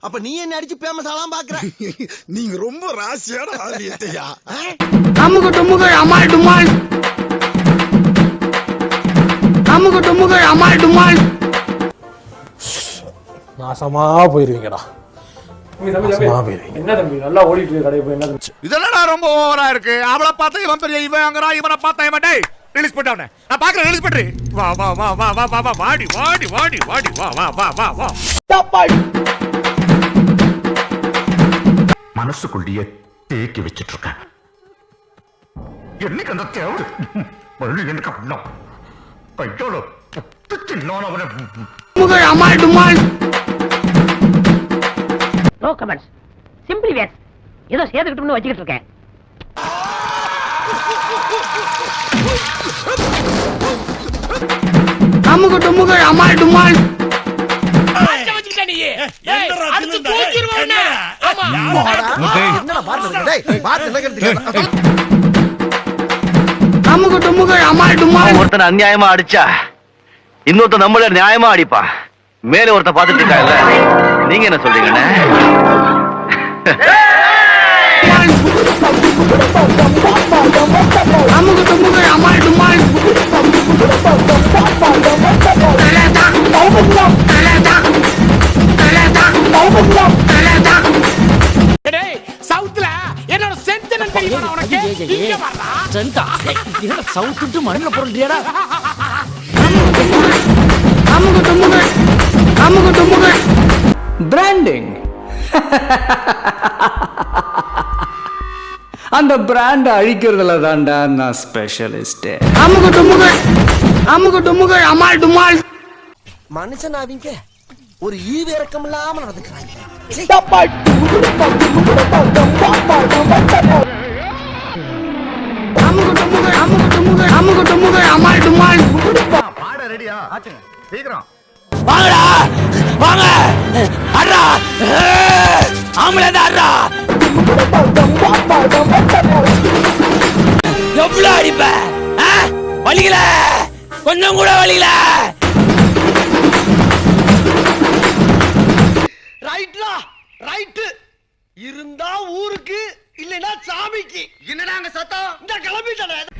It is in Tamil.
அப்ப நீ என்ன அடிச்சு பேமஸ் ஆலாம் பாக்குற? நீங்க ரொம்ப ராசியான ஆளியத்தையா. அமுகு டுமுகு அமால் டுமால், அமுகு டுமுகு அமால் டுமால். நாசமா போயிருவீங்கடா. என்ன தம்பி நல்லா ஓடிட்டு இருக்கு கடை போய் என்ன இதெல்லாம் ரொம்ப ஓவரா இருக்கு. அவளை பார்த்தா இவன் பெரிய இவன் அங்கறா, இவனை பார்த்தா இவன் டேய் ரிலீஸ் பண்ணிட்டவனே. நான் பாக்குறேன் ரிலீஸ் பண்றேன். வா வா வா வா வா வா வா வாடி வாடி வாடி வாடி வா வா வா வா வா. மனசுக்குள்ளேயே தேக்கி வச்சிட்டு இருக்கேன். என்னைக்கு அந்த தேவை மறுபடியும் எனக்கு அப்படின்னா கையோட சின்னவன டுமுகு அமால் டுமால். No comments, simply waste. ஏதோ சேர்த்துக்கிட்டோம்னு வச்சுக்கிட்டு இருக்கேன். அமுகு டுமுகு அமால் டுமால். அமுகு டுமுகு அமால் டுமால். ஒருத்தன் அநியாயமா அடிச்சா இன்னொருத்த நம்மள நியாயமா அடிப்பா. மேல ஒருத்த பாத்துட்டு இருக்காங்கல்ல, நீங்க என்ன சொல்றீங்கன்னு? அமுகு டுமுகு அமால் டுமால். சவுத்ல என்னோட சென்ட் தெரியுமா உனக்கு? இங்க வரடா சென்டா. என்னடா சவுத் விட்டு மண்ணல போறடியாடா. அமுகு டுமுகு அமுகு டுமுகு. பிராண்டிங். அந்த பிராண்ட் அழிக்கிறதுல தான்டா நான் ஸ்பெஷலிஸ்ட். அமுகு டுமுகு அமுகு டுமுகு அமால் டுமால். மனுஷன் அவங்க ஒரு ஈவிரக்கம் இல்லாம நடந்துக்கிறாங்க. அமுகு டுமுகு அமுகு டுமுகு அமுகு டுமுகு அமால் டுமால். பாட ரெடியா ஆச்சுங்க சீக்கிரம் வாங்கடா வாங்க அடடா ஆம்பளை அடடா. எவ்வளவு அடிப்ப? வலிக்கல, கொஞ்சம் கூட வலிக்கல. ரைட்லா ரைட் இருந்தா ஊருக்கு இல்லைன்னா சாமிக்கு. என்னடா அங்க சத்தம்? இந்த கிளம்பிட்டேன்.